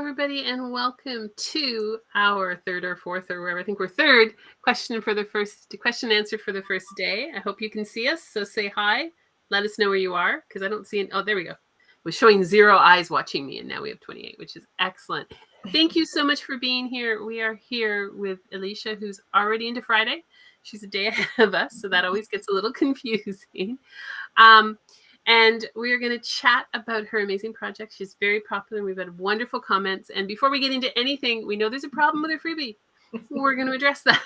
everybody, and welcome to our third or fourth or wherever. I think we're third question and answer for the first day. I hope you can see us. So say hi. Let us know where you are, because I don't see it. Oh, there we go. It was showing 0 eyes watching me, and now we have 28, which is excellent. Thank you so much for being here. We are here with Alicia, who's already into Friday. She's a day ahead of us, so that always gets a little confusing. And we are going to chat about her amazing project. She's very popular. We've had wonderful comments. And before we get into anything, we know there's a problem with her freebie. We're going to address that.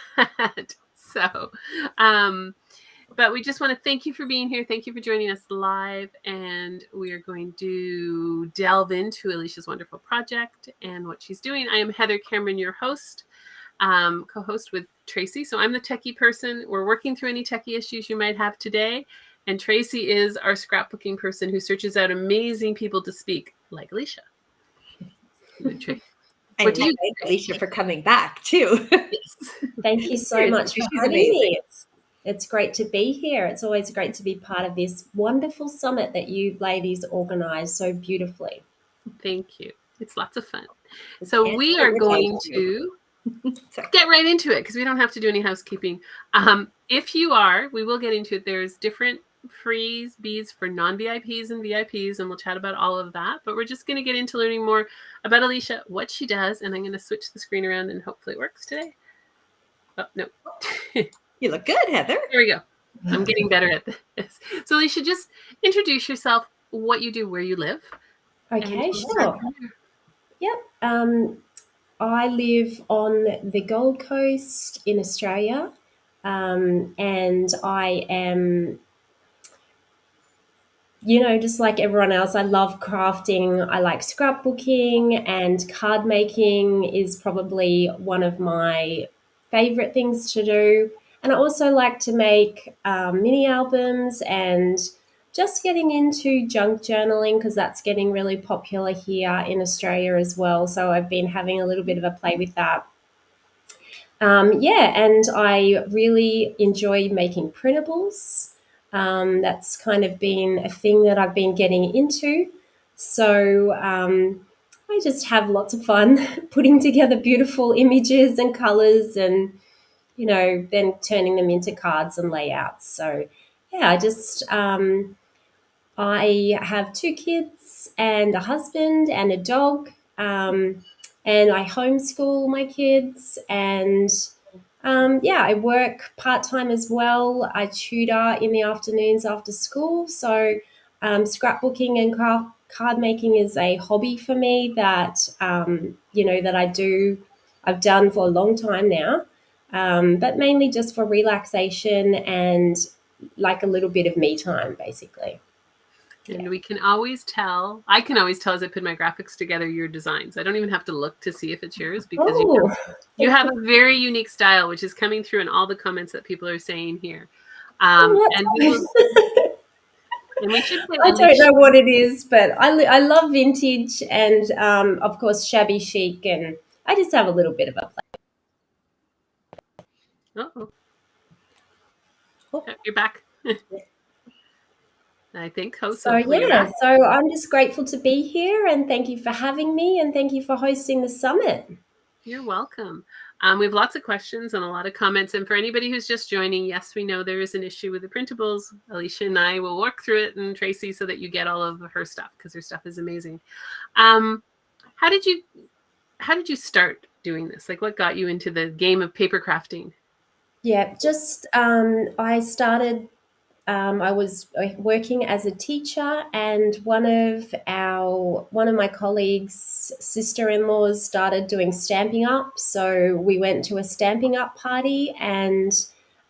But we just want to thank you for being here. Thank you for joining us live. And we are going to delve into Alicia's wonderful project and what she's doing. I am Heather Cameron, your host, co-host with Tracy. So I'm the techie person. We're working through any techie issues you might have today. And Tracy is our scrapbooking person who searches out amazing people to speak, like Alicia. And thank Alicia for coming back too. Yes. Thank you so much for having me. It's great to be here. It's always great to be part of this wonderful summit that you ladies organize so beautifully. Thank you. It's lots of fun. So we are going to get right into it because we don't have to do any housekeeping. If you are, we will get into it. There's different freebies for non-VIPs and VIPs, and we'll chat about all of that. But we're just going to get into learning more about Alicia, what she does, and I'm going to switch the screen around and hopefully it works today. Oh, no. You look good, Heather. There we go. I'm getting better at this. So Alicia, just introduce yourself, what you do, where you live. Okay, sure. Yep. I live on the Gold Coast in Australia, and I am, just like everyone else, I love crafting. I like scrapbooking, and card making is probably one of my favorite things to do. And I also like to make mini albums and just getting into junk journaling because that's getting really popular here in Australia as well. So I've been having a little bit of a play with that. And I really enjoy making printables. That's kind of been a thing that I've been getting into. So I just have lots of fun putting together beautiful images and colors and, then turning them into cards and layouts. So, I have 2 kids and a husband and a dog, and I homeschool my kids, and I work part-time as well. I tutor in the afternoons after school. So scrapbooking and card making is a hobby for me that, I've done for a long time now, but mainly just for relaxation and like a little bit of me time, basically. And we can always tell, I can always tell as I put my graphics together, your designs. I don't even have to look to see if it's yours because you have a very unique style, which is coming through in all the comments that people are saying here. And we should say, I don't know what it is, but I love vintage and, of course, shabby chic. And I just have a little bit of a play. Oh, you're back. I think so. So I'm just grateful to be here, and thank you for having me, and thank you for hosting the summit. You're welcome. We have lots of questions and a lot of comments. And for anybody who's just joining, yes, we know there is an issue with the printables. Alicia and I will work through it, and Tracy, so that you get all of her stuff because her stuff is amazing. How did you start doing this? Like, what got you into the game of paper crafting? Yeah, just I started. I was working as a teacher, and one of my colleagues' sister-in-laws started doing Stampin' Up. So we went to a Stampin' Up party, and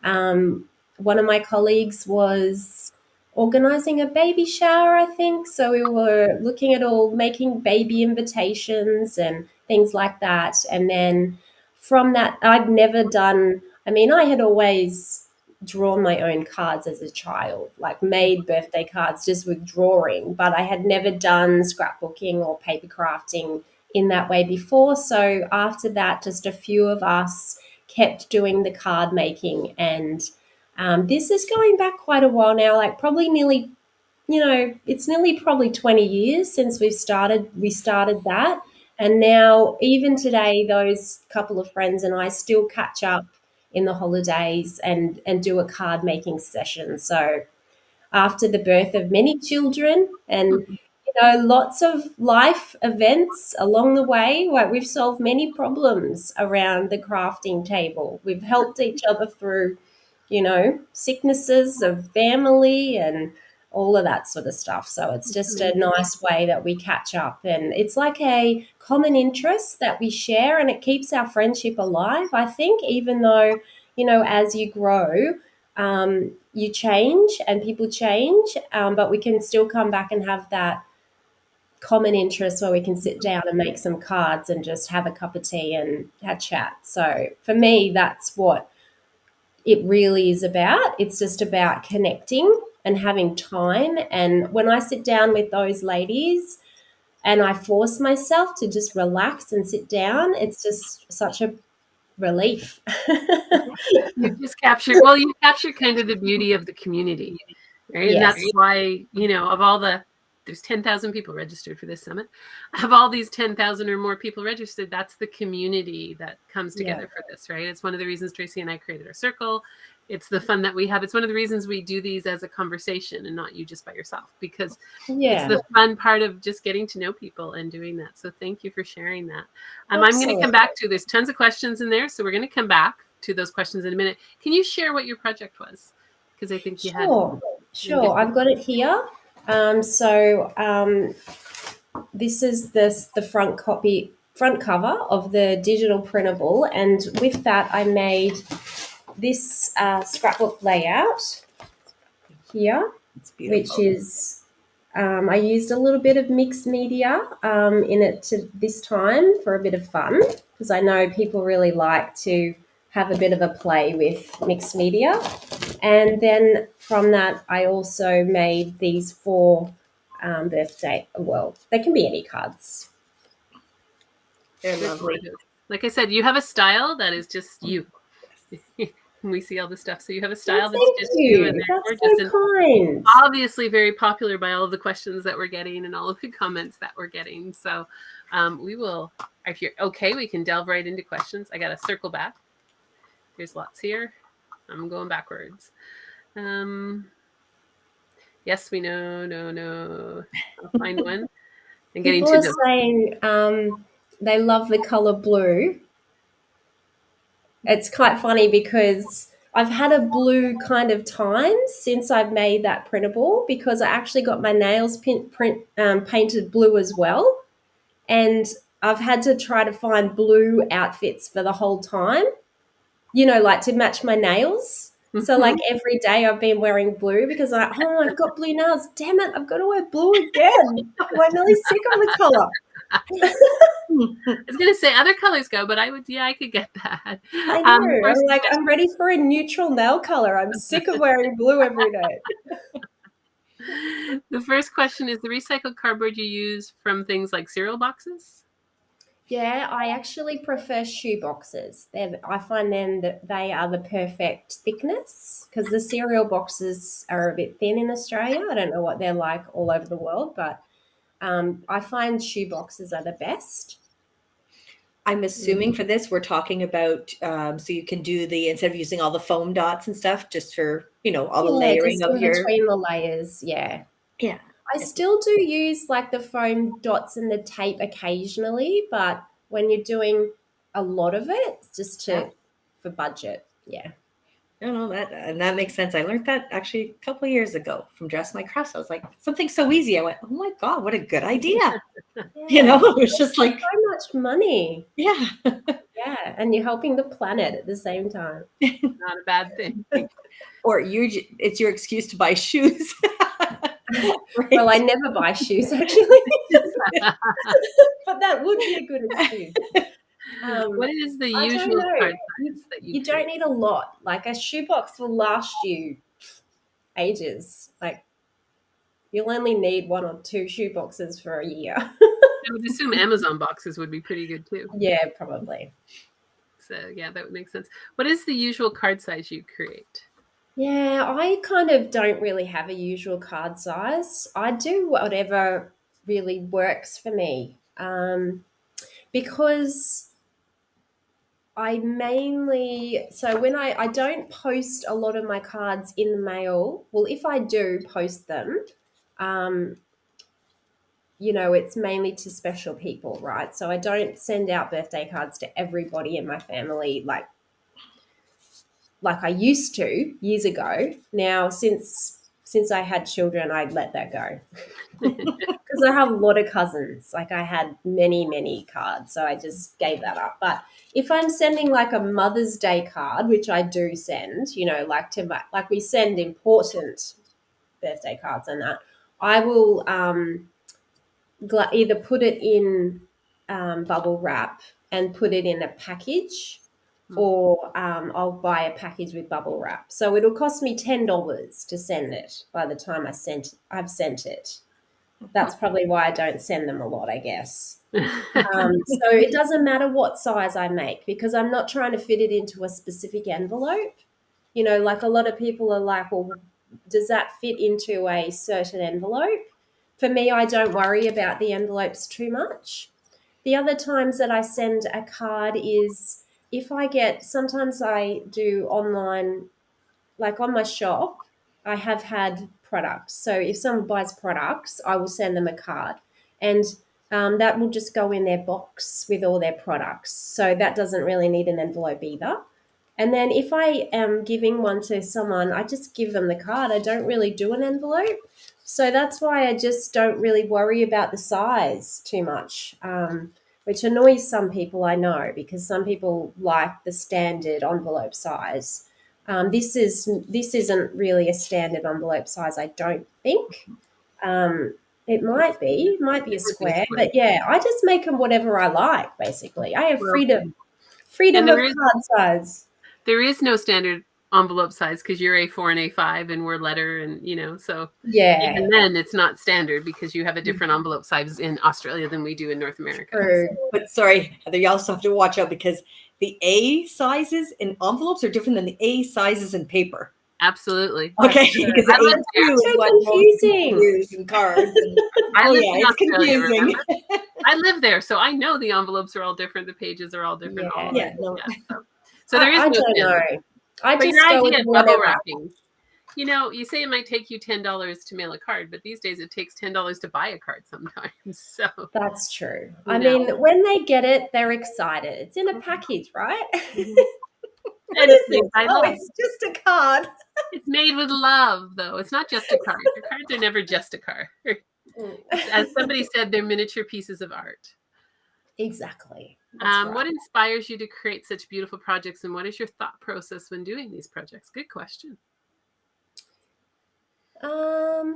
one of my colleagues was organizing a baby shower, I think. So we were looking at making baby invitations and things like that. And then from that, I'd never done. I mean, I had always drawn my own cards as a child, like made birthday cards just with drawing, but I had never done scrapbooking or paper crafting in that way before. So after that, just a few of us kept doing the card making, and this is going back quite a while now, like probably nearly, it's nearly probably 20 years since we started that. And now, even today, those couple of friends and I still catch up in the holidays and do a card making session. So after the birth of many children and lots of life events along the way, like we've solved many problems around the crafting table. We've helped each other through sicknesses of family and all of that sort of stuff. So it's just a nice way that we catch up, and it's like a common interest that we share, and it keeps our friendship alive, I think, even though, as you grow, you change and people change, but we can still come back and have that common interest where we can sit down and make some cards and just have a cup of tea and have chat. So for me, that's what it really is about. It's just about connecting and having time. And when I sit down with those ladies and I force myself to just relax and sit down, it's just such a relief. You capture kind of the beauty of the community, right? Yes. And that's why, there's 10,000 people registered for this summit. Of all these 10,000 or more people registered, that's the community that comes together for this, right? It's one of the reasons Tracy and I created our circle. It's the fun that we have. It's one of the reasons we do these as a conversation and not you just by yourself, because it's the fun part of just getting to know people and doing that. So thank you for sharing that. I'm going to come back to, there's tons of questions in there. So we're going to come back to those questions in a minute. Can you share what your project was? Because I think you had. Sure. I've got it here. This is the front cover of the digital printable, and with that I made this scrapbook layout here, which is I used a little bit of mixed media in it this time for a bit of fun, because I know people really like to have a bit of a play with mixed media. And then from that, I also made these 4 birthday. Well, they can be any cards. They're lovely. Like I said, you have a style that is just you. We see all the stuff. So you have a style that's just you. And that's so kind. Obviously very popular by all of the questions that we're getting and all of the comments that we're getting. So we will, if you're okay, we can delve right into questions. I got to circle back. There's lots here. I'm going backwards. Yes, we know. No. I'll find one. And people are saying they love the color blue. It's quite funny because I've had a blue kind of time since I've made that printable, because I actually got my nails painted blue as well. And I've had to try to find blue outfits for the whole time, like to match my nails. So like every day I've been wearing blue because I've got blue nails. Damn it, I've got to wear blue again. I'm really sick of the color. I was going to say other colors go, but I could get that. I know. I'm ready for a neutral nail color. I'm sick of wearing blue every day. The first question is the recycled cardboard you use from things like cereal boxes? Yeah, I actually prefer shoe boxes. I find them that they are the perfect thickness, because the cereal boxes are a bit thin in Australia. I don't know what they're like all over the world, but I find shoe boxes are the best. I'm assuming for this, we're talking about, so you can do instead of using all the foam dots and stuff, just for, all the layering of between the layers. Yeah. Yeah. I still do use like the foam dots and the tape occasionally, but when you're doing a lot of it, it's just for budget. Yeah. No, that makes sense. I learned that actually a couple of years ago from Dress My Crafts. I was like, something so easy. I went, oh my God, what a good idea. Yeah. It was just like so much money. Yeah. Yeah. And you're helping the planet at the same time. Not a bad thing. Or it's your excuse to buy shoes. Right? Well, I never buy shoes actually. But that would be a good excuse. What is the usual card size that you don't need a lot. Like a shoebox will last you ages. Like you'll only need 1 or 2 shoeboxes for a year. I would assume Amazon boxes would be pretty good too. Yeah, probably. So yeah, that would make sense. What is the usual card size you create? Yeah, I kind of don't really have a usual card size. I do whatever really works for me. because when I don't post a lot of my cards in the mail. Well, if I do post them, it's mainly to special people, right? So I don't send out birthday cards to everybody in my family like I used to years ago. Now, since I had children, I let that go because I have a lot of cousins. Like I had many, many cards, so I just gave that up. But if I'm sending like a Mother's Day card, which I do send, like we send important birthday cards and that, I will either put it in bubble wrap and put it in a package, or I'll buy a package with bubble wrap. So it'll cost me $10 to send it by the time I've sent it. That's probably why I don't send them a lot, I guess. So it doesn't matter what size I make because I'm not trying to fit it into a specific envelope. Like a lot of people are like, well, does that fit into a certain envelope? For me, I don't worry about the envelopes too much. The other times that I send a card is if sometimes I do online, like on my shop, I have had products. So if someone buys products, I will send them a card. And that will just go in their box with all their products. So that doesn't really need an envelope either. And then if I am giving one to someone, I just give them the card. I don't really do an envelope. So that's why I just don't really worry about the size too much, which annoys some people, I know, because some people like the standard envelope size. This isn't really a standard envelope size, I don't think. It might be a square, but yeah, I just make them whatever I like, basically. I have freedom of card size. There is no standard envelope size because you're A4 and A5 and we're letter and, so yeah. even then it's not standard because you have a different envelope size in Australia than we do in North America. True. But sorry, Heather, you also have to watch out because the A sizes in envelopes are different than the A sizes in paper. Absolutely. Okay, because A2 is what confusing. Use in cards. And, it's confusing. Remember? I live there, so I know the envelopes are all different. The pages are all different. So there is I don't know. I but just your go idea with of bubble whatever. wrapping. You say it might take you $10 to mail a card, but these days it takes $10 to buy a card sometimes. So that's true. I mean, when they get it, they're excited. It's in a package, right? And it's just a card. It's made with love, though. It's not just a card. Your cards are never just a card. As somebody said, they're miniature pieces of art. Exactly. Right. What inspires you to create such beautiful projects, and what is your thought process when doing these projects? Good question. I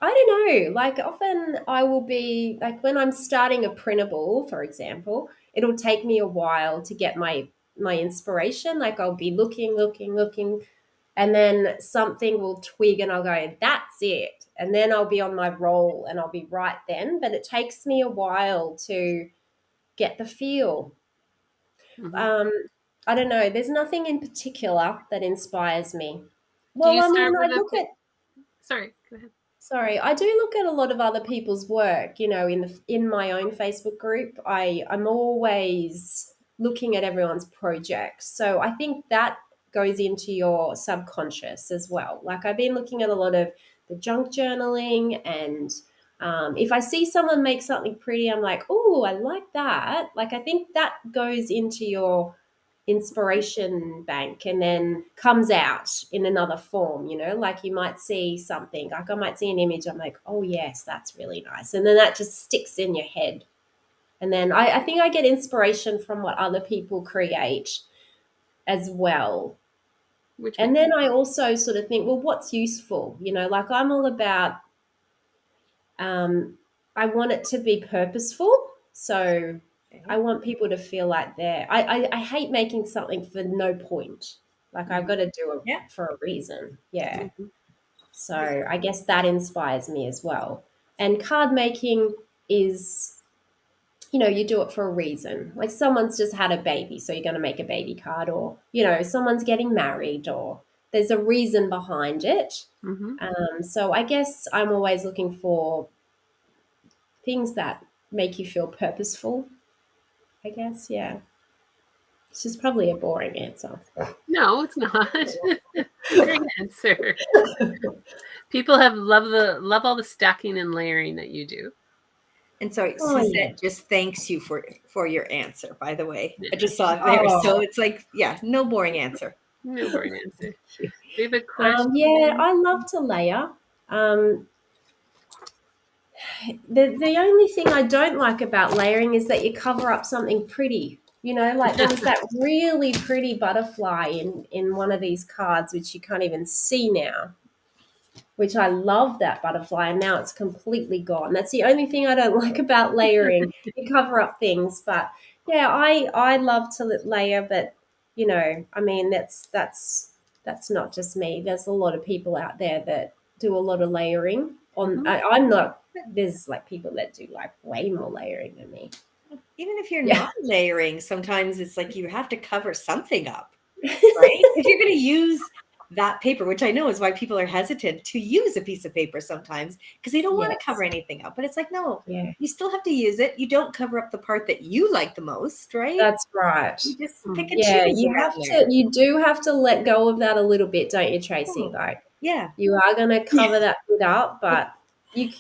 don't know. Like often I will be like when I'm starting a printable, for example, it'll take me a while to get my inspiration. Like I'll be looking, and then something will twig and I'll go, that's it. And then I'll be on my roll and I'll be right then. But it takes me a while to get the feel. Mm-hmm. I don't know. There's nothing in particular that inspires me. Well, I mean, I look at. Sorry, go ahead. Sorry, I do look at a lot of other people's work. In my own Facebook group, I'm always looking at everyone's projects. So I think that goes into your subconscious as well. Like I've been looking at a lot of the junk journaling, and if I see someone make something pretty, I'm like, oh, I like that. Like I think that goes into your inspiration bank and then comes out in another form, like you might see something, like I might see an image, I'm like, oh yes, that's really nice, and then that just sticks in your head. And then I think I get inspiration from what other people create as well. And then I also sort of think, well, what's useful? Like I'm all about I want it to be purposeful, so I want people to feel like I hate making something for no point. Like I've got to do it for a reason. Yeah. Mm-hmm. So I guess that inspires me as well. And card making is, you do it for a reason. Like someone's just had a baby, so you're going to make a baby card, or, someone's getting married, or there's a reason behind it. Mm-hmm. So I guess I'm always looking for things that make you feel purposeful, I guess. Yeah. It's just probably a boring answer. No, it's not. Great answer. People love all the stacking and layering that you do. And so Oh, Suzette yeah. just thanks you for your answer, by the way. Yeah. I just saw it there. Oh. So it's like, yeah, no boring answer. No boring answer. We have a question. Yeah, I love to layer. The only thing I don't like about layering is that you cover up something pretty. You know, like there was that really pretty butterfly in one of these cards, which you can't even see now, which I love that butterfly, and now it's completely gone. That's the only thing I don't like about layering. You cover up things, but yeah, I love to layer, but you know, I mean, that's not just me. There's a lot of people out there that do a lot of layering. I'm not. There's like people that do like way more layering than me. Even if you're Yeah. not layering, sometimes it's like you have to cover something up, right? If you're going to use that paper, which I know is why people are hesitant to use a piece of paper sometimes, because they don't want Yes. to cover anything up. But it's like, no, Yeah, you still have to use it. You don't cover up the part that you like the most, right? that's right. You just pick and Yeah, choose around there. you do have to let go of that a little bit, don't you, Tracy? Like Yeah. you are going to cover that bit up, but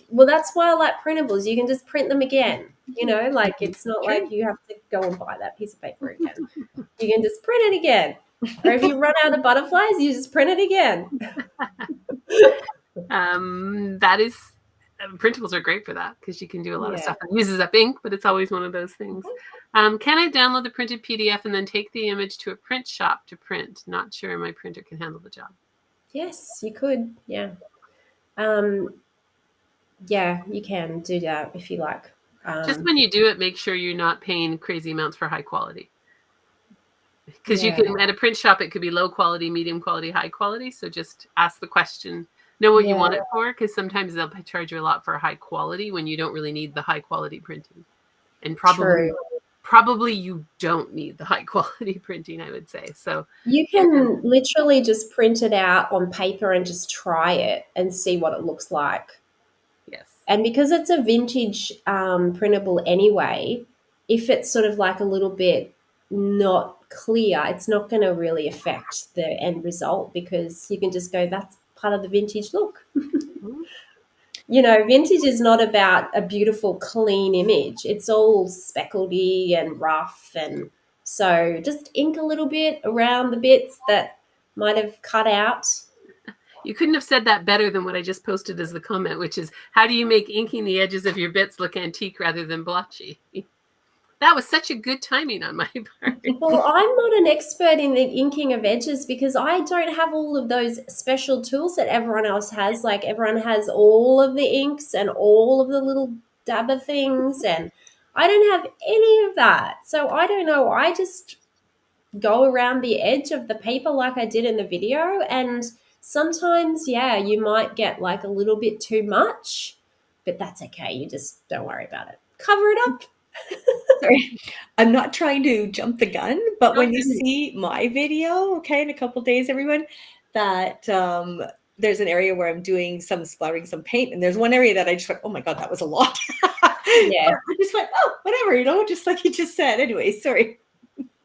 well, that's why I like printables. You can just print them again. You know, like it's not like you have to go and buy that piece of paper again. You can just print it again. Or if you run out of butterflies, you just print it again. That is, printables are great for that because you can do a lot of stuff. It uses up ink, but it's always one of those things. Can I download the printed PDF and then take the image to a print shop to print? Not sure my printer can handle the job. Yes, you could. Yeah. Yeah, you can do that if you like. Just when you do it, make sure you're not paying crazy amounts for high quality. Because you can, at a print shop, it could be low quality, medium quality, high quality. So just ask the question, know what you want it for, because sometimes they'll charge you a lot for high quality when you don't really need the high quality printing. And probably you don't need the high quality printing, I would say. So you can literally just print it out on paper and just try it and see what it looks like. Yes. And because it's a vintage printable anyway, if it's sort of like a little bit not clear, it's not going to really affect the end result because you can just go, that's part of the vintage look. You know, vintage is not about a beautiful, clean image. It's all speckledy and rough. And so just ink a little bit around the bits that might have cut out. You couldn't have said that better than what I just posted as the comment, which is, how do you make inking the edges of your bits look antique rather than blotchy? That was such a good timing on my part. Well, I'm not an expert in the inking of edges because I don't have all of those special tools that everyone else has. Like everyone has all of the inks and all of the little dabber things, and I don't have any of that. So I don't know. I just go around the edge of the paper like I did in the video, and sometimes, yeah, you might get like a little bit too much, but that's okay. You just don't worry about it. Cover it up. Sorry, I'm not trying to jump the gun, but when you see my video, okay, in a couple of days, everyone, that there's an area where I'm doing some splattering some paint, and there's one area that I just went, oh my God, that was a lot. Yeah. I just went, oh, whatever, you know, just like you just said. Anyway, sorry.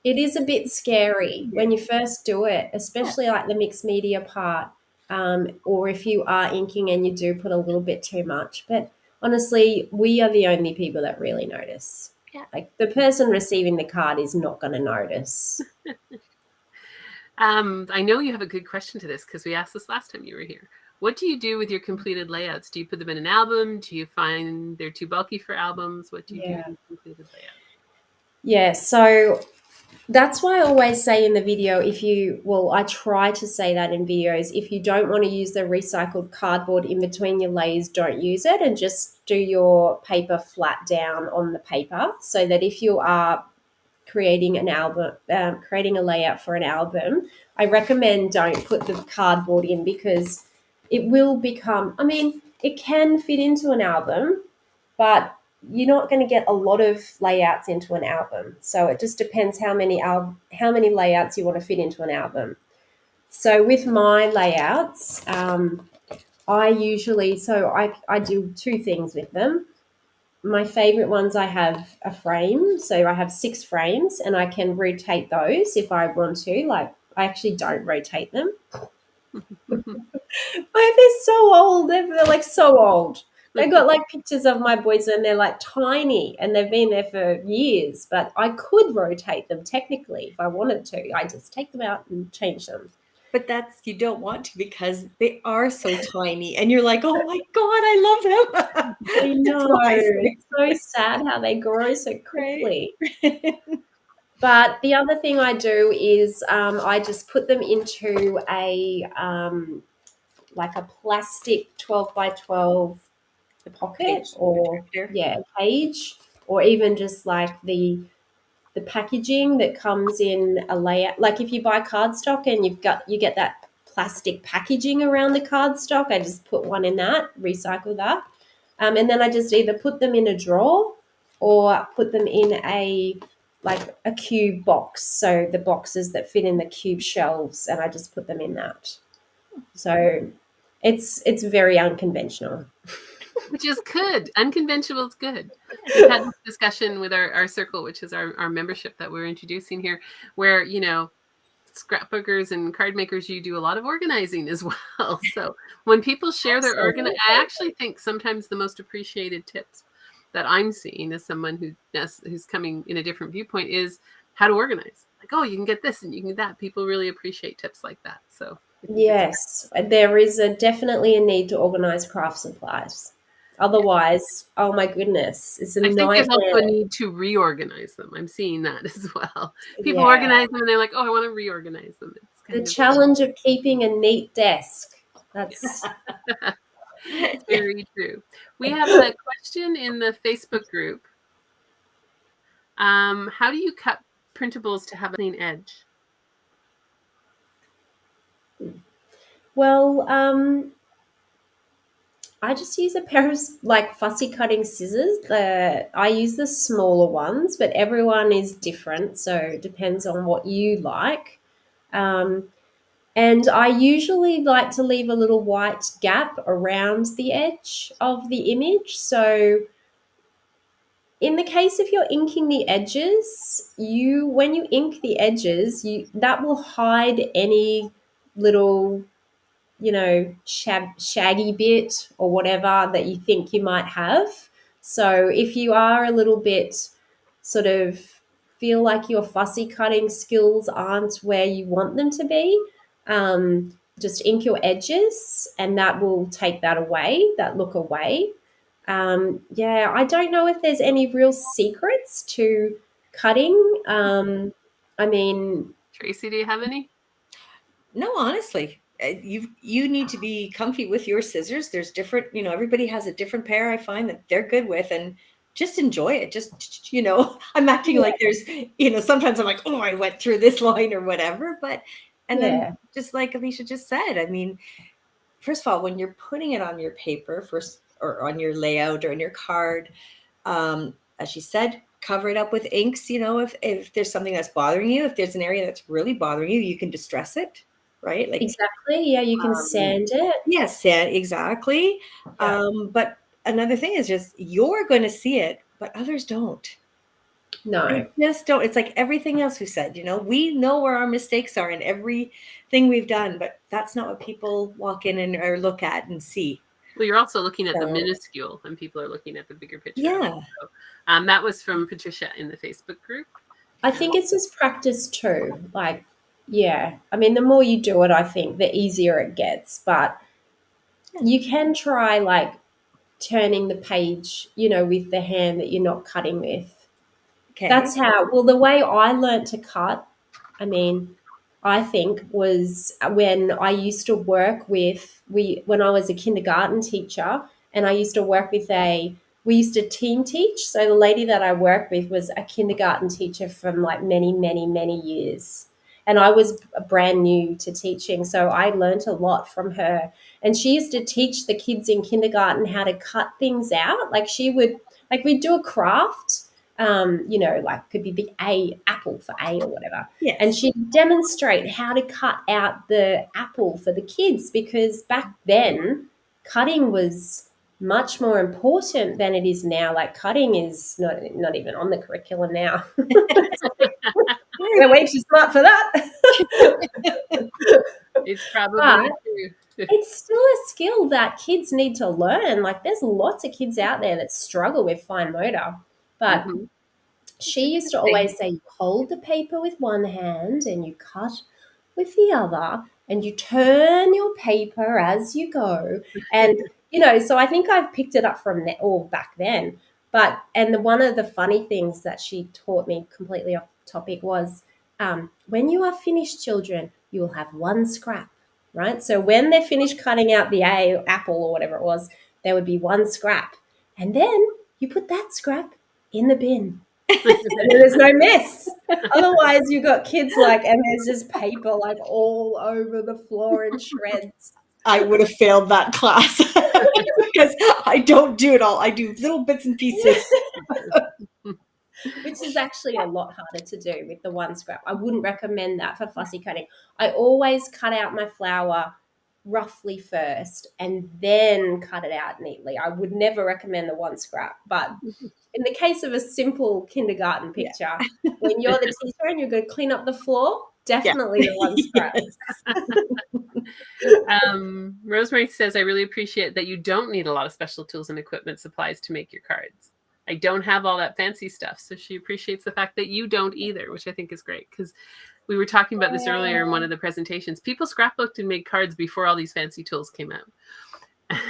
It is a bit scary when you first do it, especially like the mixed media part, or if you are inking and you do put a little bit too much. But honestly, we are the only people that really notice. Yeah. Like the person receiving the card is not going to notice. I know you have a good question to this because we asked this last time you were here. What do you do with your completed layouts? Do you put them in an album? Do you find they're too bulky for albums? What do you do with completed layouts? Yeah, so that's why I always say in the video, I try to say that in videos, if you don't want to use the recycled cardboard in between your layers, don't use it and just do your paper flat down on the paper so that if you are creating an album, creating a layout for an album, I recommend don't put the cardboard in because it will become, I mean, it can fit into an album, but you're not going to get a lot of layouts into an album. So it just depends how many layouts you want to fit into an album. So with my layouts, I do two things with them. my favorite ones, I have a frame. So I have 6 frames and I can rotate those if I want to. Like, I actually don't rotate them. They're so old. They're like so old. They got like pictures of my boys and they're like tiny and they've been there for years. But I could rotate them technically if I wanted to. I just take them out and change them. But that's you don't want to because they are so tiny, and you're like, oh my god, I love them. I That's know. why I say, It's so sad how they grow so right? quickly. But the other thing I do is I just put them into a like a plastic 12 by 12 pocket Page or protector. cage, or even just like the packaging that comes in a layout. Like if you buy cardstock and you get that plastic packaging around the cardstock, I just put one in that, recycle that, and then I just either put them in a drawer or put them in a cube box. So the boxes that fit in the cube shelves, and I just put them in that. So it's very unconventional. Which is good. Unconventional is good. We've had this discussion with our circle, which is our membership that we're introducing here, where, scrapbookers and card makers, you do a lot of organizing as well. So when people share their I actually think sometimes the most appreciated tips that I'm seeing as someone who's coming in a different viewpoint is how to organize. Like, oh, you can get this and you can get that. People really appreciate tips like that. So I think Yes, there is definitely a need to organize craft supplies. Otherwise, oh my goodness, it's a I think there's also nightmare. a need to reorganize them. I'm seeing that as well. People Yeah. organize them and they're like, oh, I want to reorganize them. It's The kind of challenge of keeping a neat desk. That's it's very true. We have a question in the Facebook group. How do you cut printables to have a clean edge? well, I just use a pair of like fussy cutting scissors. I use the smaller ones, but everyone is different, so it depends on what you like. Um, And I usually like to leave a little white gap around the edge of the image. So in the case if you're inking the edges, when you ink the edges, that will hide any little, shaggy bit or whatever that you think you might have. So if you are a little bit sort of feel like your fussy cutting skills aren't where you want them to be, just ink your edges and that will take that look away. I don't know if there's any real secrets to cutting. I mean, Tracy, do you have any? No, honestly, you need to be comfy with your scissors. There's different, everybody has a different pair I find that they're good with, and just enjoy it. Just, I'm acting yeah, like there's, sometimes I'm like, oh, I went through this line or whatever, and then yeah, just like Alicia just said, I mean, first of all, when you're putting it on your paper first or on your layout or on your card, as she said, cover it up with inks. If there's something that's bothering you, if there's an area that's really bothering you, you can distress it, right? Like, exactly. Yeah, you can sand it. yes, yeah, exactly. Yeah. But another thing is just you're going to see it, but others don't. No, They just don't. It's like everything else we said, we know where our mistakes are in everything we've done, but that's not what people walk in and or look at and see. Well, you're also looking at the So, minuscule and people are looking at the bigger picture. yeah. So, that was from Patricia in the Facebook group. I think it's just practice too. Like, yeah, I mean, the more you do it, I think the easier it gets. But you can try like turning the page, with the hand that you're not cutting with. Okay. That's well, the way I learned to cut, I mean, I think was when I used to work when I was a kindergarten teacher and I used to work with we used to team teach. So the lady that I worked with was a kindergarten teacher from like many, many, many years. And I was brand new to teaching. So I learned a lot from her. And she used to teach the kids in kindergarten how to cut things out. We'd do a craft, like could be the apple for A or whatever. Yes. And she'd demonstrate how to cut out the apple for the kids because back then cutting was much more important than it is now. Like cutting is not even on the curriculum now. We're way too smart for that. It's probably But true. it's still a skill that kids need to learn. Like there's lots of kids out there that struggle with fine motor. But she used to always say, you hold the paper with one hand and you cut with the other and you turn your paper as you go. And, so I think I've picked it up from back then. But, and one of the funny things that she taught me completely off topic was, when you are finished, children, you will have one scrap, right? So when they're finished cutting out the apple or whatever it was, there would be one scrap. And then you put that scrap in the bin. And there's no mess. Otherwise, you've got kids and there's just paper all over the floor in shreds. I would have failed that class because I don't do it all. I do little bits and pieces. Which is actually a lot harder to do with the one scrap. I wouldn't recommend that for fussy cutting. I always cut out my flour roughly first and then cut it out neatly. I would never recommend the one scrap, but in the case of a simple kindergarten picture, when you're the teacher and you're going to clean up the floor, definitely the one scrap. Rosemary says, I really appreciate that you don't need a lot of special tools and equipment supplies to make your cards. I don't have all that fancy stuff. So she appreciates the fact that you don't either, which I think is great because we were talking about this earlier in one of the presentations. People scrapbooked and made cards before all these fancy tools came out.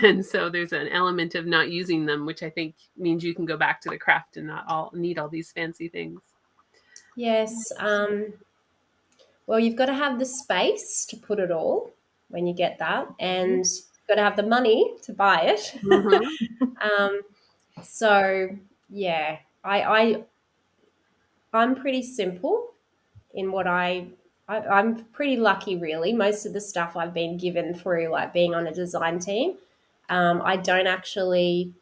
And so there's an element of not using them, which I think means you can go back to the craft and not need all these fancy things. Yes. Well, you've got to have the space to put it all when you get that, and you've got to have the money to buy it. So yeah, I'm pretty simple in what I'm pretty lucky, really. Most of the stuff I've been given through being on a design team. I don't actually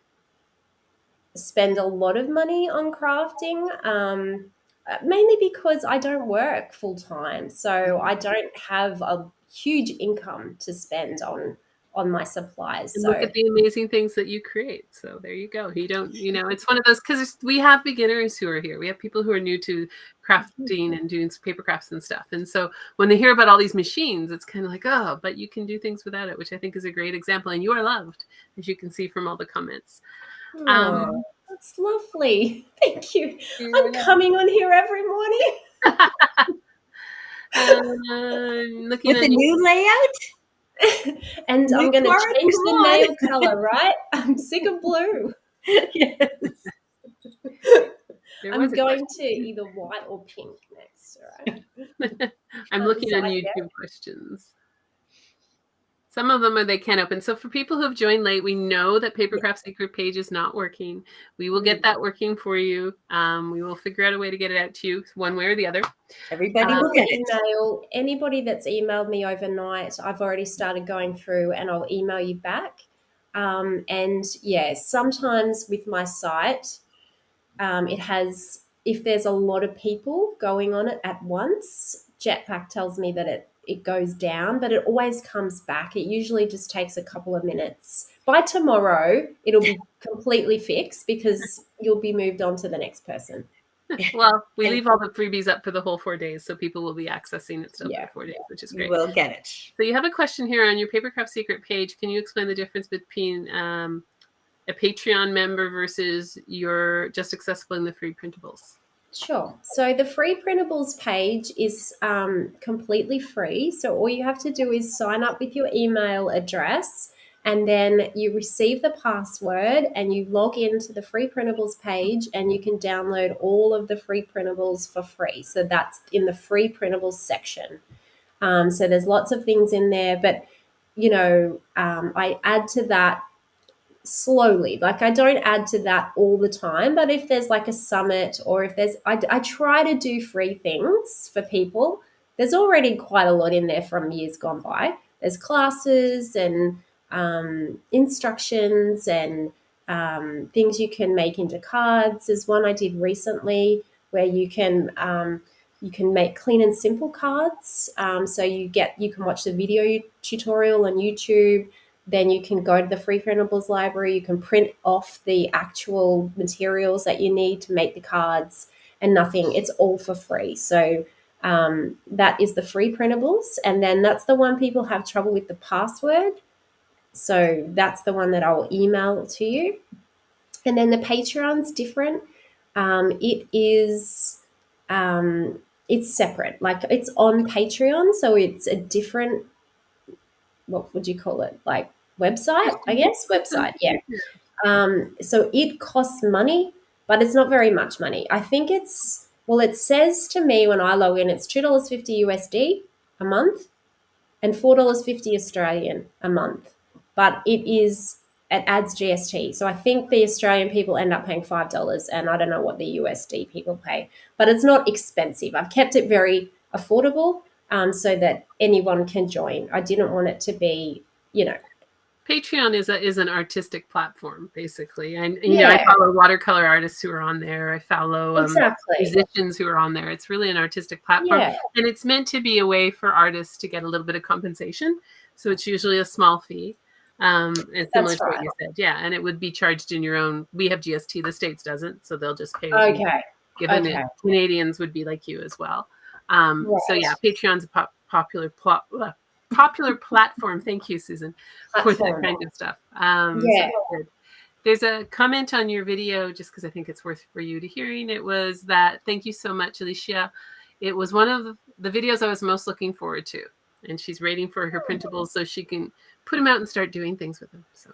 spend a lot of money on crafting, mainly because I don't work full time. So I don't have a huge income to spend on my supplies. And so look at the amazing things that you create. So there you go. You don't, it's one of those, because we have beginners who are here. We have people who are new to crafting and doing paper crafts and stuff. And so when they hear about all these machines, it's kind of like, oh, but you can do things without it, which I think is a great example. And you are loved, as you can see from all the comments. Oh, that's lovely. Thank you. I'm coming on here every morning. Looking with a new layout. And I'm going to change the nail color, right? I'm sick of blue. Yes. I'm going to either white or pink next, all right? I'm looking on YouTube questions. Some of them they can't open. So for people who have joined late, we know that Papercraft Secret page is not working. We will get that working for you. We will figure out a way to get it out to you one way or the other. Everybody will get it. Anybody that's emailed me overnight, I've already started going through and I'll email you back. And yeah, sometimes with my site, it has, if there's a lot of people going on it at once, Jetpack tells me that it goes down, but it always comes back. It usually just takes a couple of minutes. By tomorrow, it'll be completely fixed because you'll be moved on to the next person. Well, we leave all the freebies up for the whole 4 days, so people will be accessing it still for 4 days, which is great. You will get it. So you have a question here on your Papercraft Secret page. Can you explain the difference between a Patreon member versus your just accessible in the free printables? Sure. So the free printables page is completely free. So all you have to do is sign up with your email address, and then you receive the password and you log into the free printables page, and you can download all of the free printables for free. So that's in the free printables section. So there's lots of things in there, but I add to that slowly. I don't add to that all the time, but if there's a summit, or if there's, I try to do free things for people. There's already quite a lot in there from years gone by. There's classes and instructions and things you can make into cards. There's one I did recently where you can make clean and simple cards. So you can watch the video tutorial on YouTube. then you can go to the Free Printables library. You can print off the actual materials that you need to make the cards, and nothing. It's all for free. So that is the Free Printables, and then that's the one people have trouble with the password. So that's the one that I'll email to you. And then the Patreon's different. It is it's separate. Like, it's on Patreon, so it's a different, what would you call it? Like, website, I guess. Website, yeah. So it costs money, but it's not very much money. I think it's, well, it says to me when I log in, it's $2.50 USD a month and $4.50 Australian a month. But it adds GST. So I think the Australian people end up paying $5, and I don't know what the USD people pay. But it's not expensive. I've kept it very affordable so that anyone can join. I didn't want it to be, Patreon is an artistic platform, basically, and know, I follow watercolor artists who are on there. I follow musicians who are on there. It's really an artistic platform, and it's meant to be a way for artists to get a little bit of compensation. So it's usually a small fee, and similar to what you said, and it would be charged in your own. We have GST, the States doesn't, so they'll just pay. Given it, Canadians would be like you as well. So yeah, Patreon's a popular platform. Thank you, Susan, for that kind of stuff. So there's a comment on your video, just because I think it's worth for you to hearing. It was that, thank you so much, Alicia. It was one of the videos I was most looking forward to, and she's waiting for her printables so she can put them out and start doing things with them. So.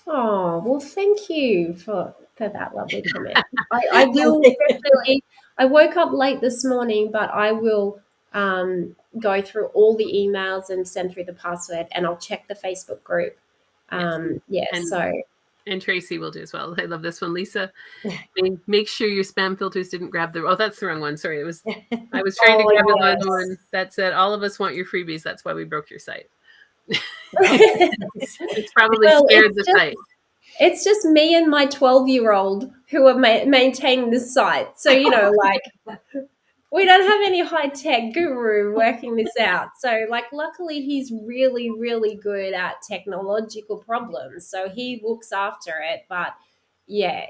Oh, well, thank you for that lovely comment. I will definitely. I woke up late this morning, but I will go through all the emails and send through the password, and I'll check the Facebook group. And Tracy will do as well. I love this one, Lisa. Make sure your spam filters didn't grab the. Oh, that's the wrong one. Sorry, I was trying to grab the other one that said, "All of us want your freebies. That's why we broke your site." It's probably scared the site. It's just me and my 12-year-old who are maintaining the site. So, we don't have any high-tech guru working this out. So, luckily he's really, really good at technological problems. So he looks after it. But, I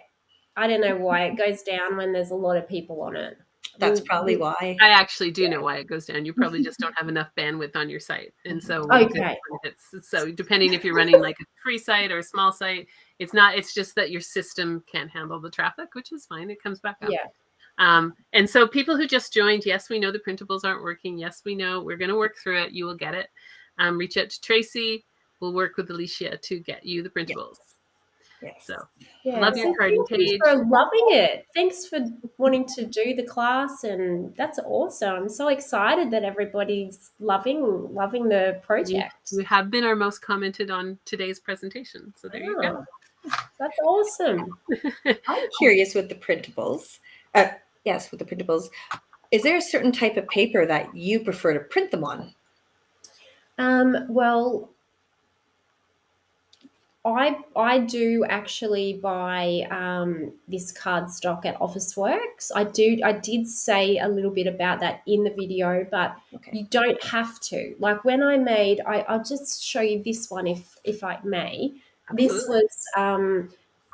don't know why it goes down when there's a lot of people on it. That's probably why. I actually do know why it goes down. You probably just don't have enough bandwidth on your site. And so so depending if you're running like a free site or a small site, it's just that your system can't handle the traffic, which is fine. It comes back up. And so people who just joined, yes, we know the printables aren't working. Yes, we know. We're going to work through it. You will get it. Reach out to Tracy. We'll work with Alicia to get you the printables. Yes. So love your carding page. Thanks for loving it. Thanks for wanting to do the class, and that's awesome. I'm so excited that everybody's loving the project. You have been our most commented on today's presentation. So there you go. That's awesome. I'm curious with the printables. Yes, with the printables. Is there a certain type of paper that you prefer to print them on? Well, I do actually buy this cardstock at Officeworks. I did say a little bit about that in the video, but you don't have to. Like when I made, I'll just show you this one if I may. Absolutely. This was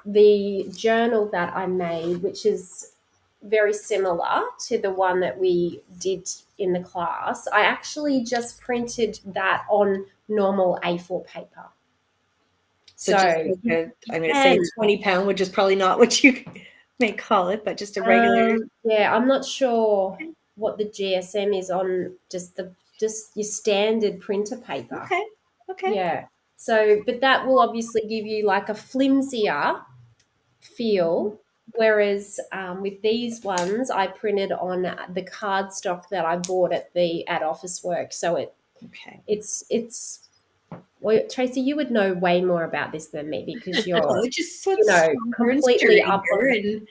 the journal that I made, which is very similar to the one that we did in the class. I actually just printed that on normal A4 paper. So just I'm going to say 20 pound, which is probably not what you may call it, but just a regular. I'm not sure what the GSM is on just your standard printer paper. Okay. Yeah. So, but that will obviously give you like a flimsier feel. Whereas with these ones, I printed on the cardstock that I bought at Officeworks. So it's. Well, Tracy, you would know way more about this than me because you're just completely up on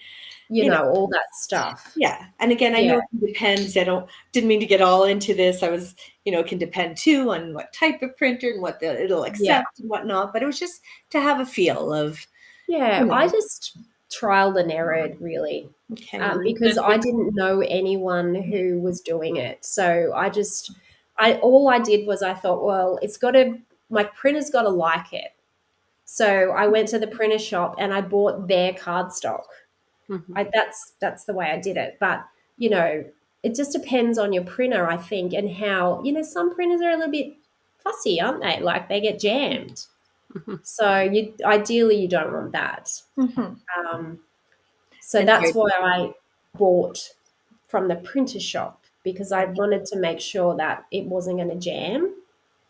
all that stuff. Yeah, and again, I know it depends. Didn't mean to get all into this. I was, it can depend too on what type of printer and what it'll accept and whatnot. But it was just to have a feel of. Yeah, I just trialed and errored really, because I didn't know anyone who was doing it. So all I did was I thought, well, my printer's got to like it. So I went to the printer shop and I bought their cardstock. Mhm. That's the way I did it. But, you know, it just depends on your printer, I think, and how, you know, some printers are a little bit fussy, aren't they? Like they get jammed. Mhm. So ideally you don't want that. Mhm. So And that's very- why I bought from the printer shop, because I wanted to make sure that it wasn't going to jam.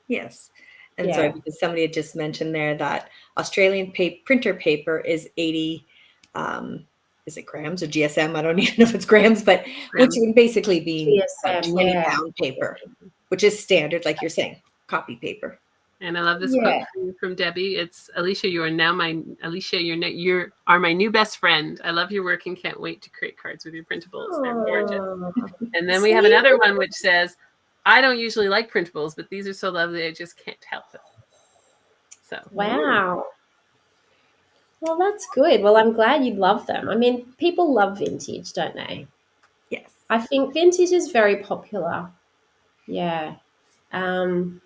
Yes. And sorry, Yeah. because somebody had just mentioned there that Australian printer paper is 80, is it grams or GSM? I don't even know if it's grams, but which Graham. would basically be about GSM, 20 yeah. pound paper, which is standard, like you're saying, copy paper. And I love this quote Yeah. from Debbie. It's Alicia, you are now you are my new best friend. I love your work and can't wait to create cards with your printables. They're gorgeous. Oh, And then we have another one which says, I don't usually like printables, but these are so lovely I just can't help it. So wow. Well, that's good. Well, I'm glad you love them. I mean, people love vintage, don't they? Yes. I think vintage is very popular. Yeah. Um,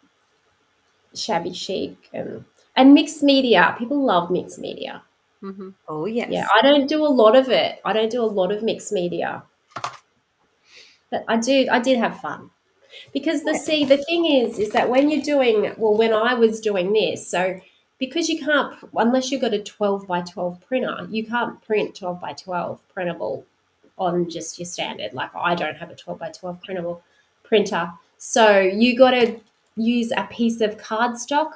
Shabby chic and mixed media. People love mixed media. mm-hmm. Oh, yes. Yeah, I don't do a lot of it. I don't do a lot of mixed media, but I did have fun. Because the thing is that when you're doing, well, when I was doing this, so because you can't, unless you've got a 12 by 12 printer, you can't print 12 by 12 printable on just your standard. Like I don't have a 12 by 12 printable printer. So you got to use a piece of cardstock.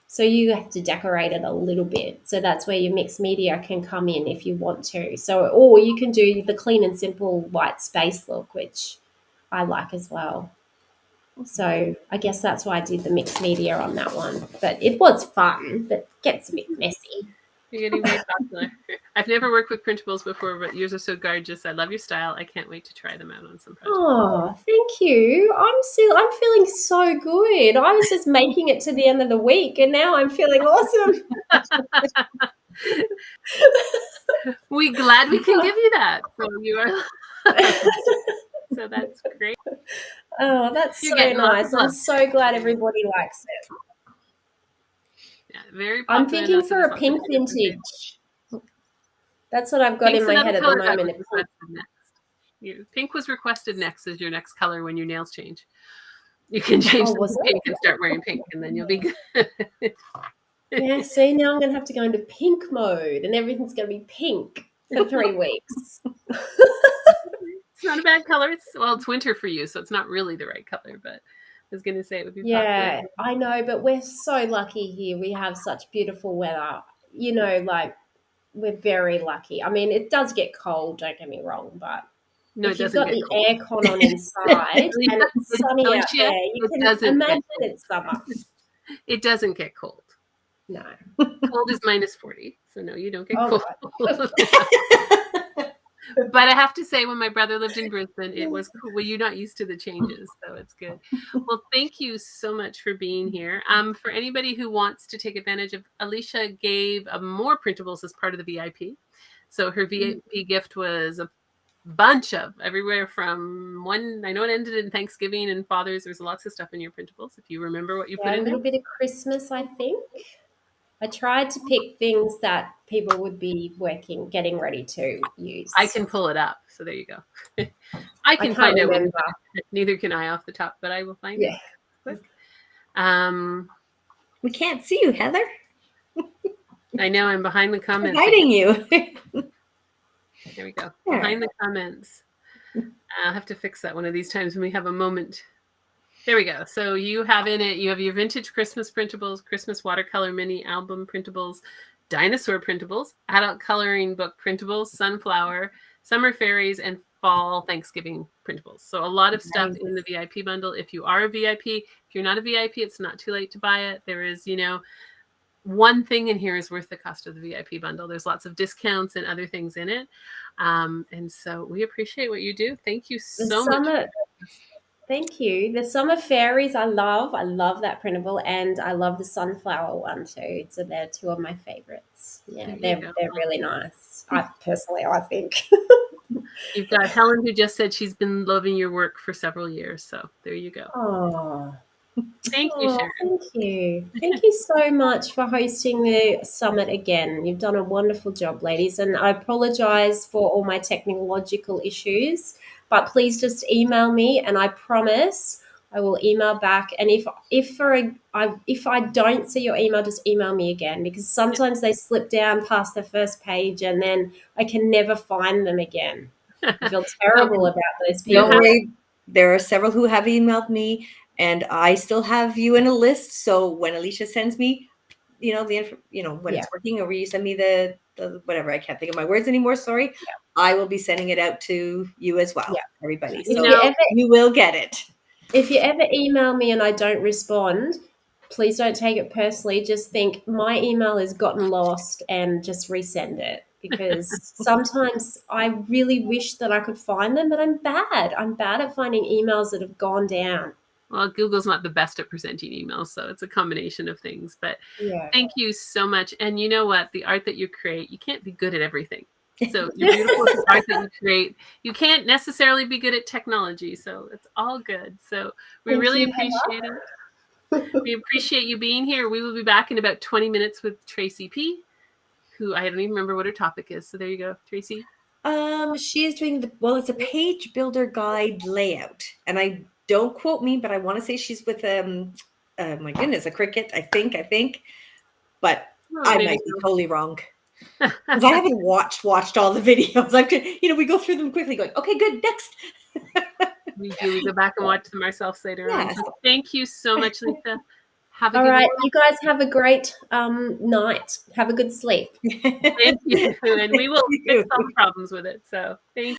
So you have to decorate it a little bit. So that's where your mixed media can come in if you want to. So, or you can do the clean and simple white space look, which I like as well. So I guess that's why I did the mixed media on that one. But it was fun, but gets a bit messy. You're getting very popular. I've never worked with printables before, but yours are so gorgeous. I love your style. I can't wait to try them out on some projects. Oh, thank you. I'm feeling so good. I was just making it to the end of the week and now I'm feeling awesome. We're glad we can give you that. So you are so that's great. Oh, that's You're so getting lots of nice. I'm love. so glad everybody likes it. Yeah, very I'm popular. thinking So for there's a lots of pink different vintage. That's what I've got Pink's in my another head at the color that was moment. requested next. Pink was requested next as your next color when your nails change. You can change them to pink and start wearing pink, and then you'll be good. Yeah, see, now I'm going to have to go into pink mode and everything's going to be pink for 3 weeks. It's not a bad color. It's winter for you, so it's not really the right color, but I was going to say it would be Yeah, popular. I know, but we're so lucky here. We have such beautiful weather. You know, like we're very lucky. I mean, it does get cold, don't get me wrong, but No, it if you've doesn't got get the cold. aircon on inside and it's sunny out Alicia, there, you it can doesn't get imagine cold. it's summer. It doesn't get cold. No. Cold is -40, so no, you don't get Oh, cold. right. But I have to say, when my brother lived in Brisbane, it was cool. Well, you're not used to the changes, so it's good. Well, thank you so much for being here. For anybody who wants to take advantage of, Alicia gave more printables as part of the VIP. So her VIP gift was a bunch of everywhere from one. I know it ended in Thanksgiving and Father's. There's lots of stuff in your printables. If you remember what you put Yeah, a in there. little bit of Christmas, I think. I tried to pick things that people would be getting ready to use. I can pull it up. So there you go. I can can't find out. remember. Neither can I off the top, but I will find it quick. We can't see you, Heather. I know I'm behind the comments. I'm hiding you. There we go. There. Behind the comments. I'll have to fix that one of these times when we have a moment. There we go. So you have in it, you have your vintage Christmas printables, Christmas watercolor mini album printables, dinosaur printables, adult coloring book printables, sunflower, summer fairies, and fall Thanksgiving printables. So a lot of stuff in the VIP bundle. If you are a VIP, if you're not a VIP, it's not too late to buy it. There is, one thing in here is worth the cost of the VIP bundle. There's lots of discounts and other things in it. And so we appreciate what you do. Thank you so much. Thank you. The summer fairies I love. I love that printable, and I love the sunflower one too. So they're two of my favorites. Yeah, they're really nice. I think. You've got Helen, who just said she's been loving your work for several years. So there you go. Oh, Thank you, Sharon. Thank you. Thank you so much for hosting the summit again. You've done a wonderful job, ladies. And I apologize for all my technological issues, but please just email me and I promise I will email back. And if I don't see your email, just email me again, because sometimes they slip down past the first page and then I can never find them again. I feel terrible about those people. Don't worry. There are several who have emailed me, and I still have you in a list. So when Alicia sends me, when it's working, or you send me the whatever, I can't think of my words anymore. Sorry. Yeah. I will be sending it out to you as well, Yeah. everybody. If So you will get it. If you ever email me and I don't respond, please don't take it personally. Just think my email has gotten lost and just resend it, because sometimes I really wish that I could find them, but I'm bad. I'm bad at finding emails that have gone down. Well, Google's not the best at presenting emails, so it's a combination of things. But thank you so much. And you know what? The art that you create, you can't be good at everything. So you're beautiful at the art that you create. You can't necessarily be good at technology, so it's all good. So we really appreciate it. We appreciate you being here. We will be back in about 20 minutes with Tracy P., who I don't even remember what her topic is. So there you go, Tracy. She is doing it's a page builder guide layout, and don't quote me, but I want to say she's with my goodness, a Cricut, I think, but I might be totally wrong. Because I haven't watched all the videos. We go through them quickly, going, okay, good, next. We go back and watch them ourselves later on. So thank you so much, Lisa. Have a All good right, night. you guys have a great night. Have a good sleep. Thank you, and we will fix some problems with it. So thank you.